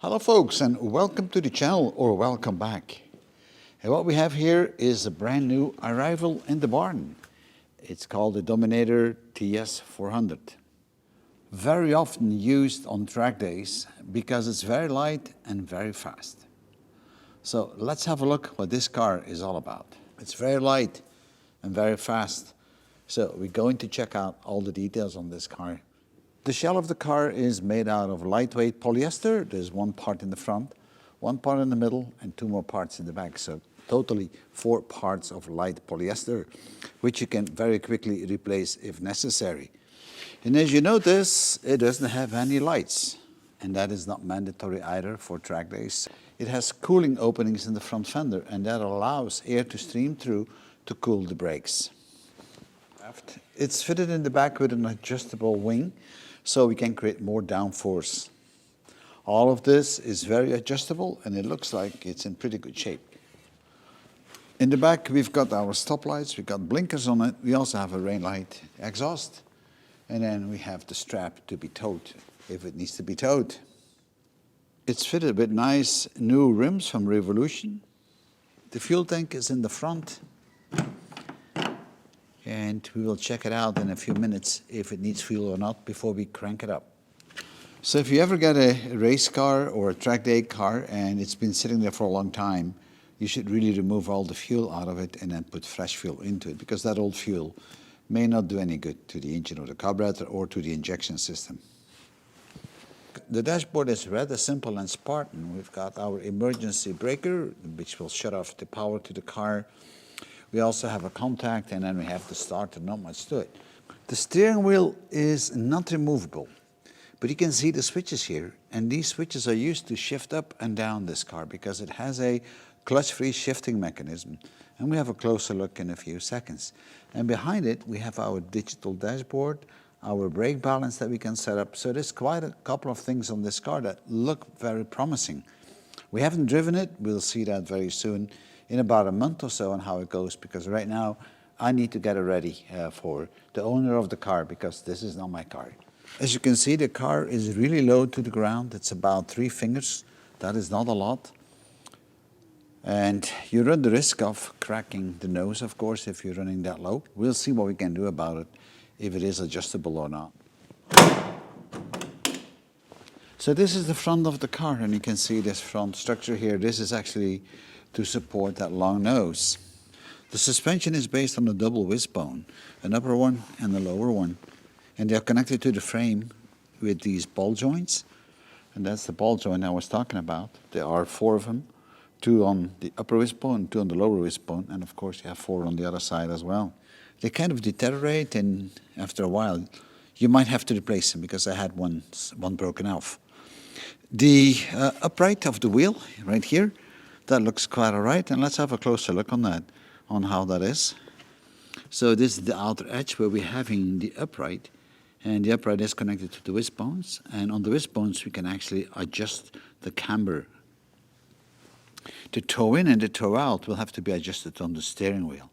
Hello folks, and welcome to the channel, or welcome back. And what we have here is a brand new arrival in the barn. It's called the Dominator TS400. Very often used on track days because it's very light and very fast. So let's have a look what this car is all about. It's very light and very fast. So we're going to check out all the details on this car. The shell of the car is made out of lightweight polyester. There's one part in the front, one part in the middle, and two more parts in the back. So totally 4 parts of light polyester, which you can very quickly replace if necessary. And as you notice, it doesn't have any lights, and that is not mandatory either for track days. It has cooling openings in the front fender, and that allows air to stream through to cool the brakes. It's fitted in the back with an adjustable wing, so we can create more downforce. All of this is very adjustable, and it looks like it's in pretty good shape. In the back, we've got our stop lights, we've got blinkers on it, we also have a rain light exhaust, and then we have the strap to be towed if it needs to be towed. It's fitted with nice new rims from Revolution. The fuel tank is in the front, and we will check it out in a few minutes if it needs fuel or not before we crank it up. So if you ever get a race car or a track day car and it's been sitting there for a long time, you should really remove all the fuel out of it and then put fresh fuel into it, because that old fuel may not do any good to the engine or the carburetor or to the injection system. The dashboard is rather simple and Spartan. We've got our emergency breaker, which will shut off the power to the car. We also have a contact, and then we have the starter, not much to it. The steering wheel is not removable, but you can see the switches here, and these switches are used to shift up and down this car because it has a clutch-free shifting mechanism, and we have a closer look in a few seconds. And behind it, we have our digital dashboard, our brake balance that we can set up. So there's quite a couple of things on this car that look very promising. We haven't driven it. We'll see that very soon in about a month or so on how it goes, because right now I need to get it ready for the owner of the car, because this is not my car. As you can see, the car is really low to the ground. It's about 3 fingers. That is not a lot. And you run the risk of cracking the nose, of course, if you're running that low. We'll see what we can do about it, if it is adjustable or not. So this is the front of the car, and you can see this front structure here. This is actually to support that long nose. The suspension is based on a double wishbone, an upper one and a lower one. And they are connected to the frame with these ball joints. And that's the ball joint I was talking about. There are 4 of them, 2 on the upper wishbone, 2 on the lower wishbone, and of course you have 4 on the other side as well. They kind of deteriorate, and after a while you might have to replace them, because I had one broken off. The upright of the wheel right here, that looks quite all right, and let's have a closer look on that, on how that is. So this is the outer edge where we're having the upright, and the upright is connected to the wishbones, and on the wishbones we can actually adjust the camber. The toe in and the toe out will have to be adjusted on the steering wheel.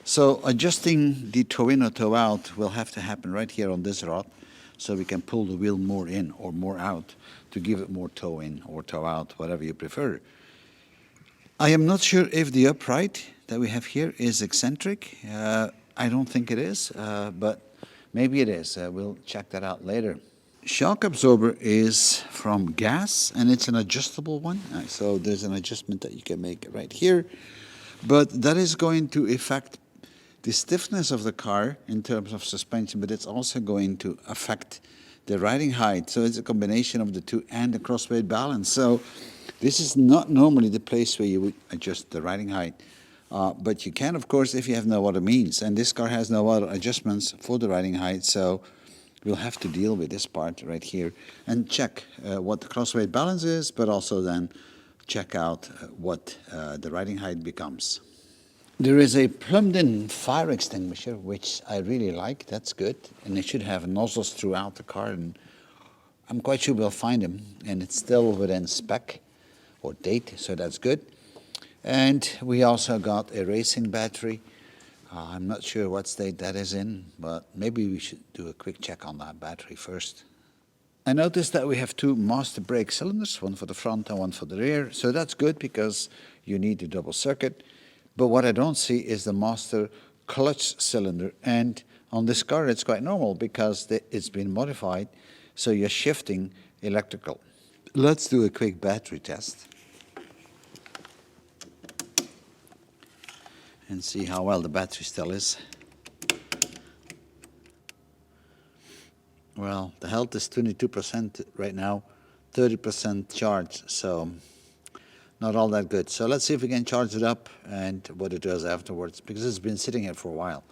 So adjusting the toe in or toe out will have to happen right here on this rod, so we can pull the wheel more in or more out to give it more toe in or toe out, whatever you prefer. I am not sure if the upright that we have here is eccentric. I don't think it is, but maybe it is. We'll check that out later. Shock absorber is from gas, and it's an adjustable one. So there's an adjustment that you can make right here, but that is going to affect the stiffness of the car in terms of suspension, but it's also going to affect the riding height. So it's a combination of the two, and the crossweight balance. So this is not normally the place where you would adjust the riding height. But you can, of course, if you have no other means. And this car has no other adjustments for the riding height, so we'll have to deal with this part right here and check what the crossweight balance is, but also then check out what the riding height becomes. There is a plumbed-in fire extinguisher, which I really like. That's good. And it should have nozzles throughout the car, and I'm quite sure we'll find them. And it's still within spec or date, so that's good. And we also got a racing battery. I'm not sure what state that is in, but maybe we should do a quick check on that battery first. I noticed that we have two master brake cylinders, one for the front and one for the rear. So that's good because you need the double circuit. But what I don't see is the master clutch cylinder. And on this car, it's quite normal because it's been modified. So you're shifting electrical. Let's do a quick battery test and see how well the battery still is. Well, the health is 22% right now, 30% charged, so not all that good. So let's see if we can charge it up and what it does afterwards, because it's been sitting here for a while.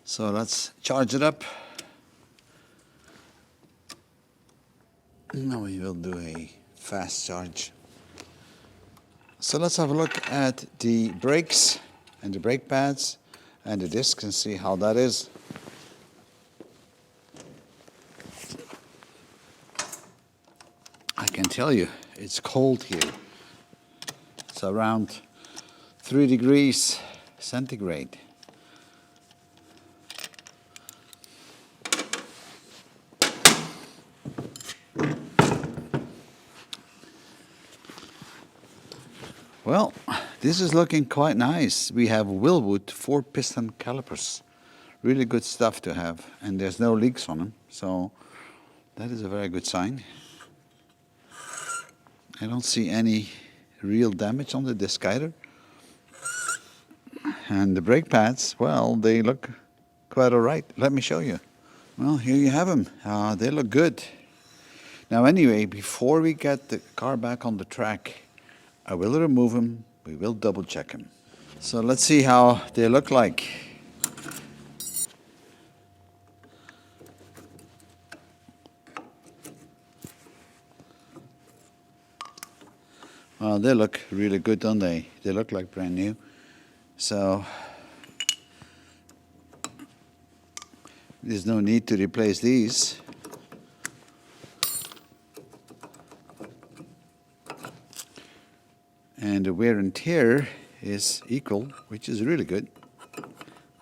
So let's charge it up. Now we will do a fast charge. So let's have a look at the brakes and the brake pads and the discs and see how that is. I can tell you, it's cold here. It's around 3 degrees centigrade. Well, this is looking quite nice. We have Wilwood 4-piston calipers. Really good stuff to have, and there's no leaks on them, so that is a very good sign. I don't see any real damage on the disc either. And the brake pads, well, they look quite all right. Let me show you. Well, here you have them. They look good. Now anyway, before we get the car back on the track, I will remove them. We will double check them. So let's see how they look like. Well, they look really good, don't they? They look like brand new. So there's no need to replace these. And the wear and tear is equal, which is really good.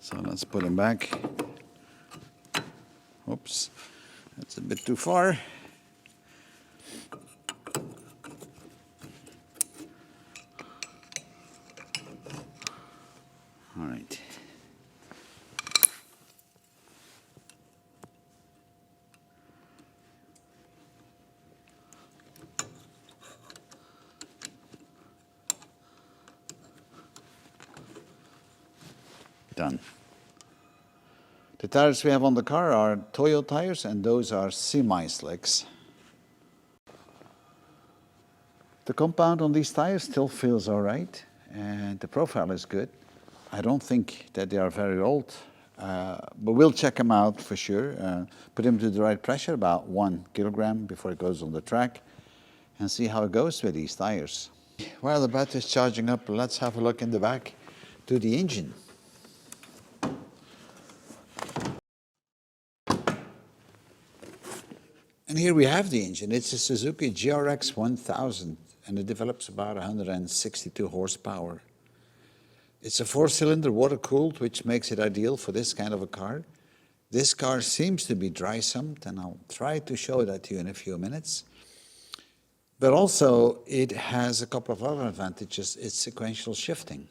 So let's put them back. Oops, that's a bit too far. All right. Done. The tires we have on the car are Toyo tires, and those are semi-slicks. The compound on these tires still feels all right, and the profile is good. I don't think that they are very old, but we'll check them out for sure. Put them to the right pressure, about 1 kilogram before it goes on the track, and see how it goes with these tires. While the battery is charging up, let's have a look in the back to the engine. And here we have the engine. It's a Suzuki GSX-R and it develops about 162 horsepower. It's a 4-cylinder water-cooled, which makes it ideal for this kind of a car. This car seems to be dry-sumped, and I'll try to show that to you in a few minutes. But also, it has a couple of other advantages. It's sequential shifting.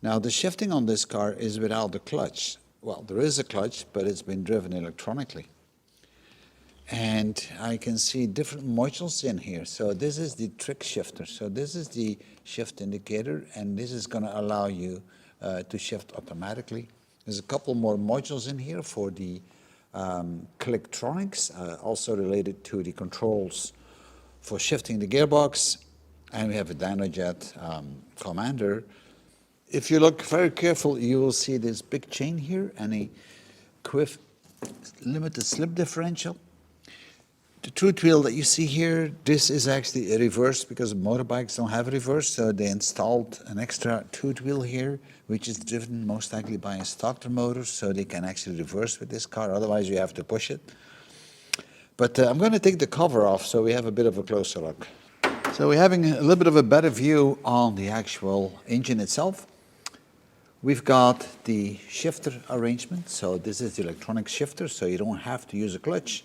Now, the shifting on this car is without the clutch. Well, there is a clutch, but it's been driven electronically. And I can see different modules in here. So this is the trick shifter. So this is the shift indicator, and this is going to allow you to shift automatically. There's a couple more modules in here for the electronics, also related to the controls for shifting the gearbox. And we have a dynojet commander. If you look very careful, you will see this big chain here and a quiff limited slip differential. The truth wheel that you see here, this is actually a reverse because motorbikes don't have a reverse, so they installed an extra tooth wheel here, which is driven most likely by a starter motor, so they can actually reverse with this car, otherwise you have to push it. But I'm going to take the cover off so we have a bit of a closer look. So we're having a little bit of a better view on the actual engine itself. We've got the shifter arrangement, so this is the electronic shifter, so you don't have to use a clutch.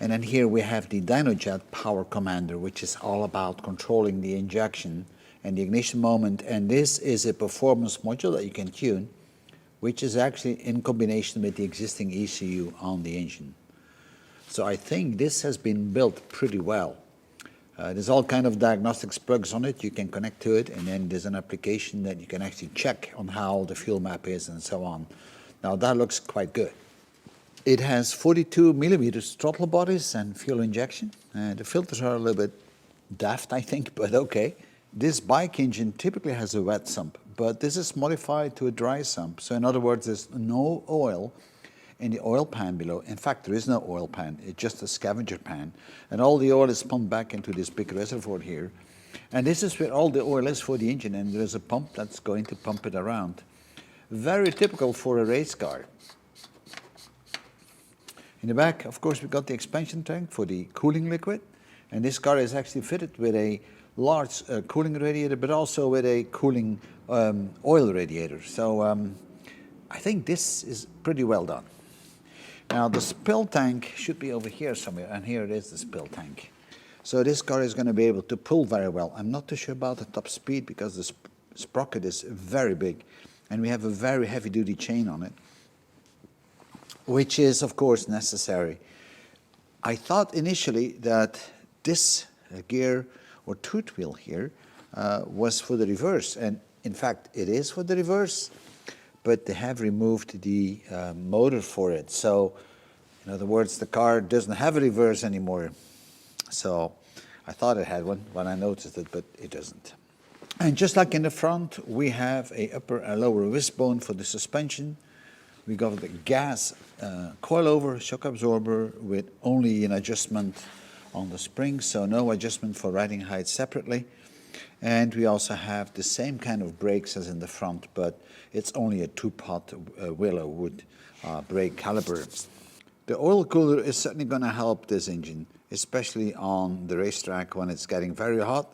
And then here we have the DynoJet Power Commander, which is all about controlling the injection and the ignition moment. And this is a performance module that you can tune, which is actually in combination with the existing ECU on the engine. So I think this has been built pretty well. There's all kind of diagnostics plugs on it. You can connect to it, and then there's an application that you can actually check on how the fuel map is and so on. Now that looks quite good. It has 42 millimeters throttle bodies and fuel injection. The filters are a little bit daft, I think, but okay. This bike engine typically has a wet sump, but this is modified to a dry sump. So in other words, there's no oil in the oil pan below. In fact, there is no oil pan, it's just a scavenger pan. And all the oil is pumped back into this big reservoir here. And this is where all the oil is for the engine, and there's a pump that's going to pump it around. Very typical for a race car. In the back, of course, we've got the expansion tank for the cooling liquid. And this car is actually fitted with a large cooling radiator, but also with a cooling oil radiator. So I think this is pretty well done. Now the spill tank should be over here somewhere, and here it is, the spill tank. So this car is going to be able to pull very well. I'm not too sure about the top speed because the sprocket is very big, and we have a very heavy-duty chain on it, which is, of course, necessary. I thought initially that this gear or tooth wheel here was for the reverse, and in fact it is for the reverse, but they have removed the motor for it. So in other words, the car doesn't have a reverse anymore. So I thought it had one when I noticed it, but it doesn't. And just like in the front, we have a upper and lower wishbone for the suspension. We got the gas coilover shock absorber with only an adjustment on the springs, so no adjustment for riding height separately. And we also have the same kind of brakes as in the front, but it's only a two-pot willow wood brake caliper. The oil cooler is certainly going to help this engine, especially on the racetrack when it's getting very hot.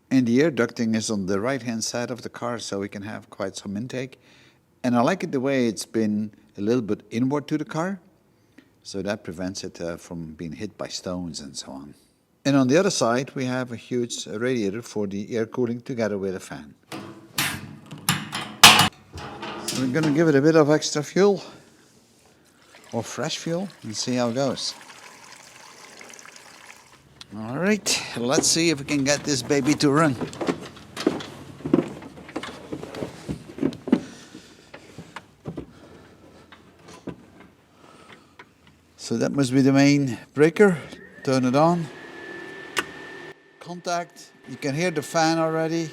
And the air ducting is on the right-hand side of the car, so we can have quite some intake. And I like it the way it's been a little bit inward to the car, so that prevents it from being hit by stones and so on. And on the other side, we have a huge radiator for the air cooling together with a fan. So we're going to give it a bit of extra fuel, or fresh fuel, and see how it goes. All right, let's see if we can get this baby to run. So that must be the main breaker. Turn it on. Contact. You can hear the fan already.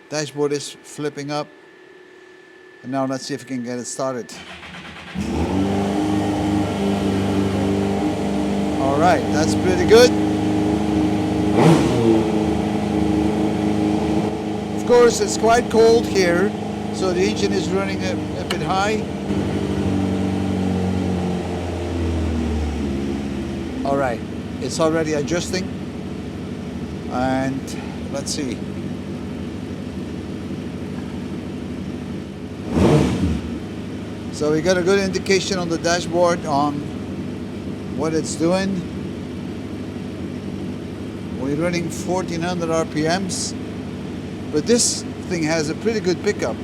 Dashboard is flipping up. And now let's see if we can get it started. All right, that's pretty good. Of course, it's quite cold here, so the engine is running a bit high. All right, it's already adjusting, and let's see. So we got a good indication on the dashboard on what it's doing. We're running 1400 RPMs, but this thing has a pretty good pickup.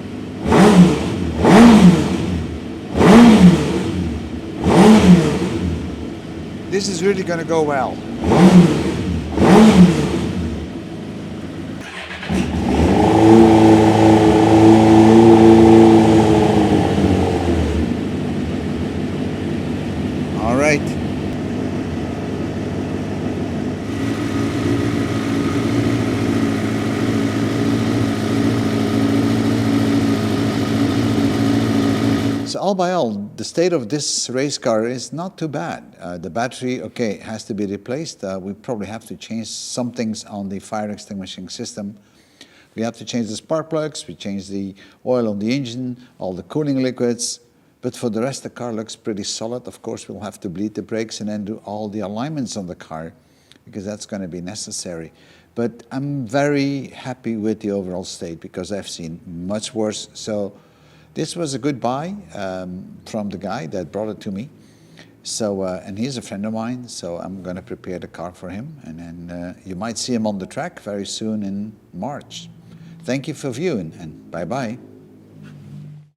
This is really going to go well. All right. So all by all, the state of this race car is not too bad. The battery, okay, has to be replaced. We probably have to change some things on the fire extinguishing system. We have to change the spark plugs, we change the oil on the engine, all the cooling liquids. But for the rest, the car looks pretty solid. Of course, we'll have to bleed the brakes and then do all the alignments on the car, because that's going to be necessary. But I'm very happy with the overall state, because I've seen much worse. So this was a good buy from the guy that brought it to me. So, and he's a friend of mine, so I'm going to prepare the car for him, and then you might see him on the track very soon in March. Thank you for viewing, and bye-bye.